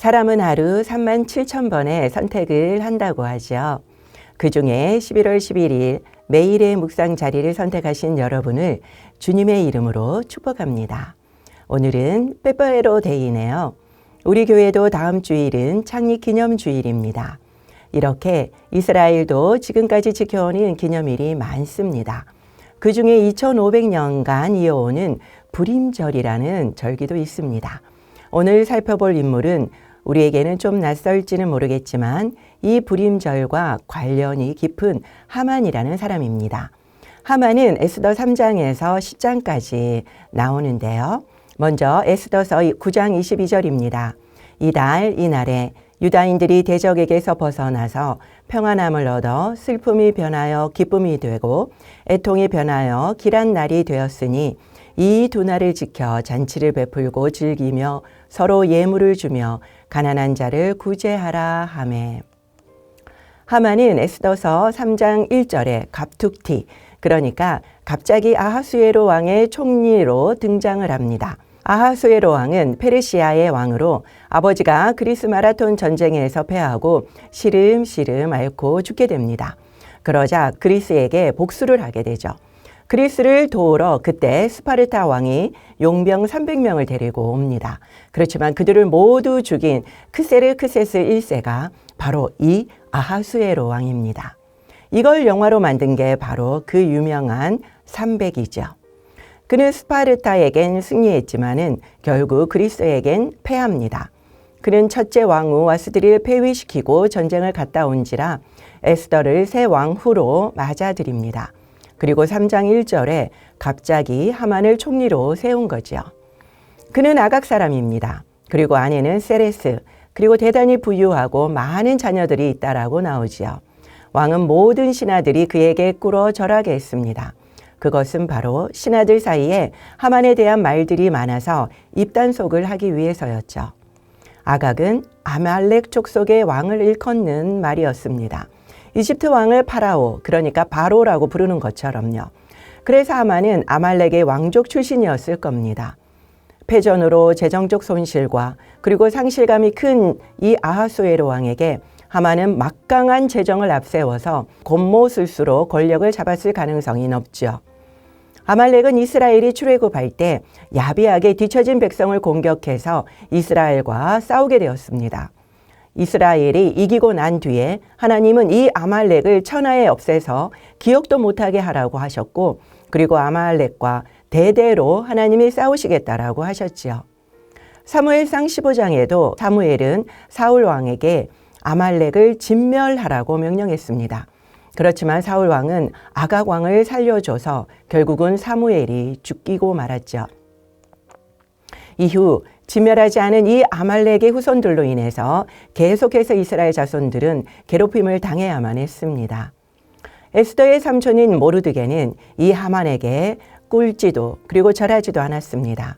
사람은 하루 37,000번의 선택을 한다고 하죠. 그중에 11월 11일 매일의 묵상 자리를 선택하신 여러분을 주님의 이름으로 축복합니다. 오늘은 페퍼에로 데이네요. 우리 교회도 다음 주일은 창립 기념주일입니다. 이렇게 이스라엘도 지금까지 지켜오는 기념일이 많습니다. 그 중에 2500년간 이어오는 불임절이라는 절기도 있습니다. 오늘 살펴볼 인물은 우리에게는 좀 낯설지는 모르겠지만 이 불임절과 관련이 깊은 하만이라는 사람입니다. 하만은 에스더 3장에서 10장까지 나오는데요. 먼저 에스더서 9장 22절입니다. 이달 이날에 유다인들이 대적에게서 벗어나서 평안함을 얻어 슬픔이 변하여 기쁨이 되고 애통이 변하여 길한 날이 되었으니 이 두 날을 지켜 잔치를 베풀고 즐기며 서로 예물을 주며 가난한 자를 구제하라 하매. 하만은 에스더서 3장 1절에 갑툭튀, 그러니까 갑자기 아하수에로 왕의 총리로 등장을 합니다. 아하수에로 왕은 페르시아의 왕으로 아버지가 그리스 마라톤 전쟁에서 패하고 시름시름 앓고 죽게 됩니다. 그러자 그리스에게 복수를 하게 되죠. 그리스를 도우러 그때 스파르타 왕이 용병 300명을 데리고 옵니다. 그렇지만 그들을 모두 죽인 크세르크세스 1세가 바로 이 아하수에로 왕입니다. 이걸 영화로 만든 게 바로 그 유명한 300이죠. 그는 스파르타에겐 승리했지만은 결국 그리스에겐 패합니다. 그는 첫째 왕후 와스드를 폐위시키고 전쟁을 갔다 온지라 에스더를 새 왕후로 맞아들입니다. 그리고 3장 1절에 갑자기 하만을 총리로 세운 거죠. 그는 아각 사람입니다. 그리고 아내는 세레스, 그리고 대단히 부유하고 많은 자녀들이 있다라고 나오지요. 왕은 모든 신하들이 그에게 꿇어 절하게 했습니다. 그것은 바로 신하들 사이에 하만에 대한 말들이 많아서 입단속을 하기 위해서였죠. 아각은 아말렉 족속의 왕을 일컫는 말이었습니다. 이집트 왕을 파라오, 그러니까 바로라고 부르는 것처럼요. 그래서 하만은 아말렉의 왕족 출신이었을 겁니다. 패전으로 재정적 손실과 그리고 상실감이 큰 이 아하수에로 왕에게 하만은 막강한 재정을 앞세워서 곤모술수로 권력을 잡았을 가능성이 높죠. 아말렉은 이스라엘이 출애굽할 때 야비하게 뒤처진 백성을 공격해서 이스라엘과 싸우게 되었습니다. 이스라엘이 이기고 난 뒤에 하나님은 이 아말렉을 천하에 없애서 기억도 못하게 하라고 하셨고, 그리고 아말렉과 대대로 하나님이 싸우시겠다라고 하셨지요. 사무엘상 15장에도 사무엘은 사울 왕에게 아말렉을 진멸하라고 명령했습니다. 그렇지만 사울 왕은 아각 왕을 살려줘서 결국은 사무엘이 죽이고 말았죠. 이후 진멸하지 않은 이 아말렉의 후손들로 인해서 계속해서 이스라엘 자손들은 괴롭힘을 당해야만 했습니다. 에스더의 삼촌인 모르드게는 이 하만에게 꿀지도 그리고 절하지도 않았습니다.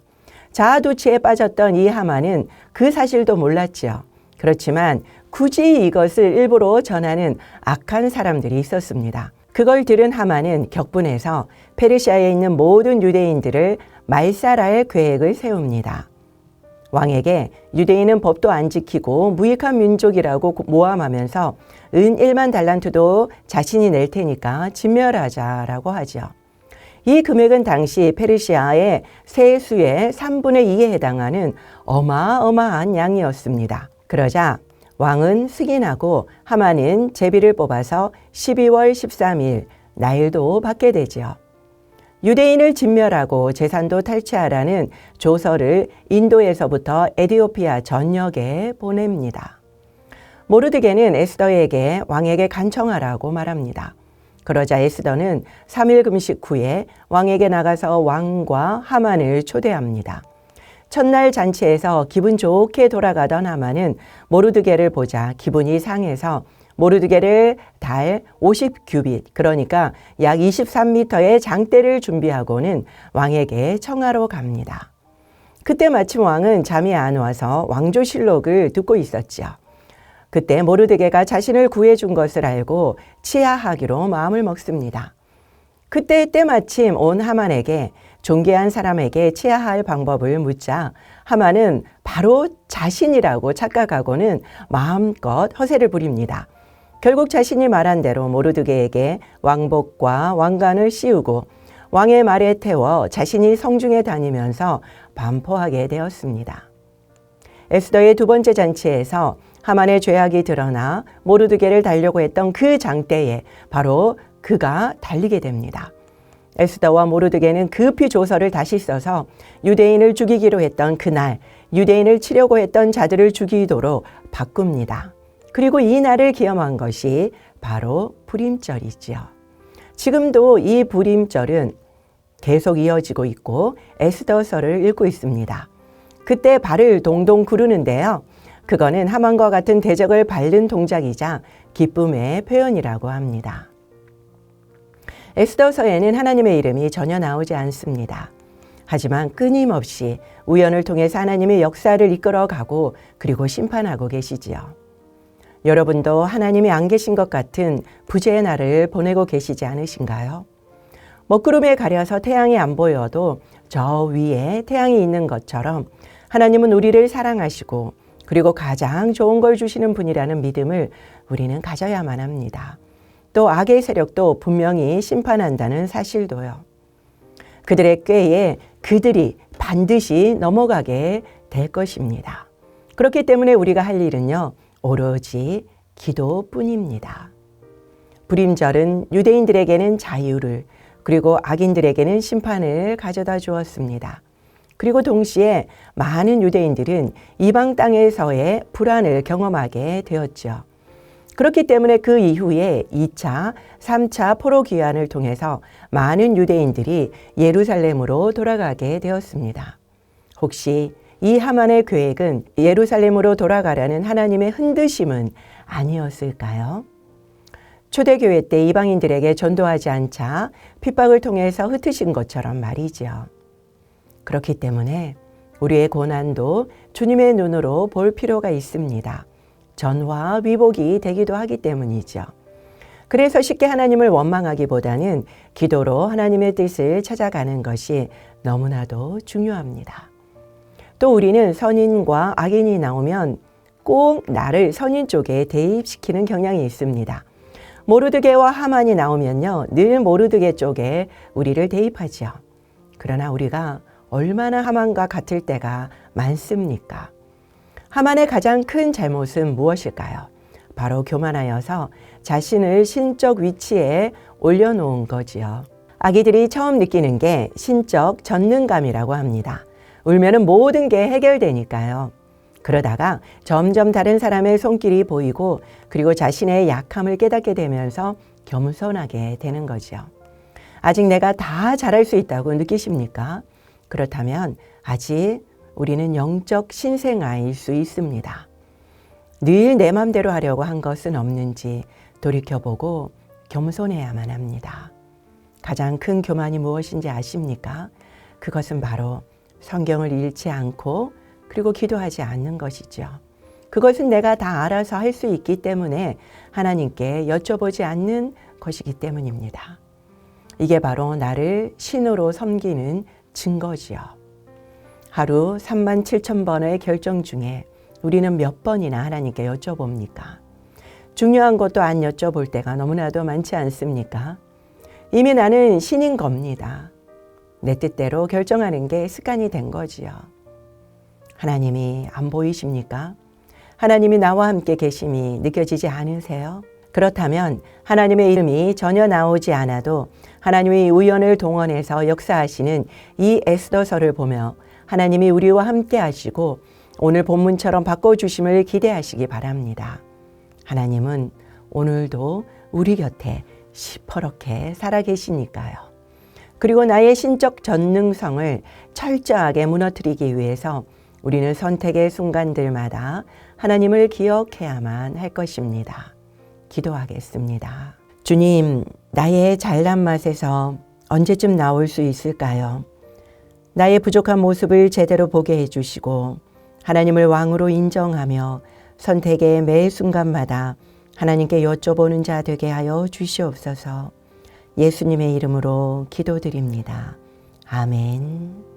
자아도취에 빠졌던 이 하만은 그 사실도 몰랐지요. 그렇지만 굳이 이것을 일부러 전하는 악한 사람들이 있었습니다. 그걸 들은 하만은 격분해서 페르시아에 있는 모든 유대인들을 말살할 계획을 세웁니다. 왕에게 유대인은 법도 안 지키고 무익한 민족이라고 모함하면서 은 1만 달란트도 자신이 낼 테니까 진멸하자라고 하죠. 이 금액은 당시 페르시아의 세수의 3분의 2에 해당하는 어마어마한 양이었습니다. 그러자 왕은 승인하고 하만은 제비를 뽑아서 12월 13일 나일도 받게 되지요. 유대인을 진멸하고 재산도 탈취하라는 조서를 인도에서부터 에티오피아 전역에 보냅니다. 모르드게는 에스더에게 왕에게 간청하라고 말합니다. 그러자 에스더는 3일 금식 후에 왕에게 나가서 왕과 하만을 초대합니다. 첫날 잔치에서 기분 좋게 돌아가던 하만은 모르드게를 보자 기분이 상해서 모르드게를 달 50규빗, 그러니까 약 23m의 장대를 준비하고는 왕에게 청하러 갑니다. 그때 마침 왕은 잠이 안 와서 왕조실록을 듣고 있었죠. 그때 모르드게가 자신을 구해준 것을 알고 치하하기로 마음을 먹습니다. 그때 때마침 온 하만에게 존귀한 사람에게 치하할 방법을 묻자 하만은 바로 자신이라고 착각하고는 마음껏 허세를 부립니다. 결국 자신이 말한 대로 모르드게에게 왕복과 왕관을 씌우고 왕의 말에 태워 자신이 성중에 다니면서 반포하게 되었습니다. 에스더의 두 번째 잔치에서 하만의 죄악이 드러나 모르드게를 달려고 했던 그 장대에 바로 그가 달리게 됩니다. 에스더와 모르드게는 급히 조서를 다시 써서 유대인을 죽이기로 했던 그날 유대인을 치려고 했던 자들을 죽이도록 바꿉니다. 그리고 이 날을 기념한 것이 바로 불임절이지요. 지금도 이 불임절은 계속 이어지고 있고 에스더서를 읽고 있습니다. 그때 발을 동동 구르는데요. 그거는 하만과 같은 대적을 밟는 동작이자 기쁨의 표현이라고 합니다. 에스더서에는 하나님의 이름이 전혀 나오지 않습니다. 하지만 끊임없이 우연을 통해서 하나님의 역사를 이끌어가고 그리고 심판하고 계시지요. 여러분도 하나님이 안 계신 것 같은 부재의 날을 보내고 계시지 않으신가요? 먹구름에 가려서 태양이 안 보여도 저 위에 태양이 있는 것처럼 하나님은 우리를 사랑하시고 그리고 가장 좋은 걸 주시는 분이라는 믿음을 우리는 가져야만 합니다. 또 악의 세력도 분명히 심판한다는 사실도요. 그들의 꾀에 그들이 반드시 넘어가게 될 것입니다. 그렇기 때문에 우리가 할 일은요, 오로지 기도뿐입니다. 불임절은 유대인들에게는 자유를 그리고 악인들에게는 심판을 가져다 주었습니다. 그리고 동시에 많은 유대인들은 이방 땅에서의 불안을 경험하게 되었죠. 그렇기 때문에 그 이후에 2차, 3차 포로 귀환을 통해서 많은 유대인들이 예루살렘으로 돌아가게 되었습니다. 혹시 이 하만의 계획은 예루살렘으로 돌아가라는 하나님의 흔드심은 아니었을까요? 초대교회 때 이방인들에게 전도하지 않자 핍박을 통해서 흩으신 것처럼 말이죠. 그렇기 때문에 우리의 고난도 주님의 눈으로 볼 필요가 있습니다. 전화 위복이 되기도 하기 때문이죠. 그래서 쉽게 하나님을 원망하기보다는 기도로 하나님의 뜻을 찾아가는 것이 너무나도 중요합니다. 또 우리는 선인과 악인이 나오면 꼭 나를 선인 쪽에 대입시키는 경향이 있습니다. 모르드게와 하만이 나오면요, 늘 모르드게 쪽에 우리를 대입하죠. 그러나 우리가 얼마나 하만과 같을 때가 많습니까? 하만의 가장 큰 잘못은 무엇일까요? 바로 교만하여서 자신을 신적 위치에 올려놓은 거지요. 아기들이 처음 느끼는 게 신적 전능감이라고 합니다. 울면은 모든 게 해결되니까요. 그러다가 점점 다른 사람의 손길이 보이고 그리고 자신의 약함을 깨닫게 되면서 겸손하게 되는 거죠. 아직 내가 다 잘할 수 있다고 느끼십니까? 그렇다면 아직 우리는 영적 신생아일 수 있습니다. 늘 내 맘대로 하려고 한 것은 없는지 돌이켜보고 겸손해야만 합니다. 가장 큰 교만이 무엇인지 아십니까? 그것은 바로 성경을 읽지 않고 그리고 기도하지 않는 것이죠. 그것은 내가 다 알아서 할 수 있기 때문에 하나님께 여쭤보지 않는 것이기 때문입니다. 이게 바로 나를 신으로 섬기는 증거지요. 하루 37,000번의 결정 중에 우리는 몇 번이나 하나님께 여쭤봅니까? 중요한 것도 안 여쭤볼 때가 너무나도 많지 않습니까? 이미 나는 신인 겁니다. 내 뜻대로 결정하는 게 습관이 된 거지요. 하나님이 안 보이십니까? 하나님이 나와 함께 계심이 느껴지지 않으세요? 그렇다면 하나님의 이름이 전혀 나오지 않아도 하나님의 우연을 동원해서 역사하시는 이 에스더서를 보며 하나님이 우리와 함께 하시고 오늘 본문처럼 바꿔주심을 기대하시기 바랍니다. 하나님은 오늘도 우리 곁에 시퍼렇게 살아계시니까요. 그리고 나의 신적 전능성을 철저하게 무너뜨리기 위해서 우리는 선택의 순간들마다 하나님을 기억해야만 할 것입니다. 기도하겠습니다. 주님, 나의 잘난 맛에서 언제쯤 나올 수 있을까요? 나의 부족한 모습을 제대로 보게 해주시고 하나님을 왕으로 인정하며 선택의 매 순간마다 하나님께 여쭤보는 자 되게 하여 주시옵소서. 예수님의 이름으로 기도드립니다. 아멘.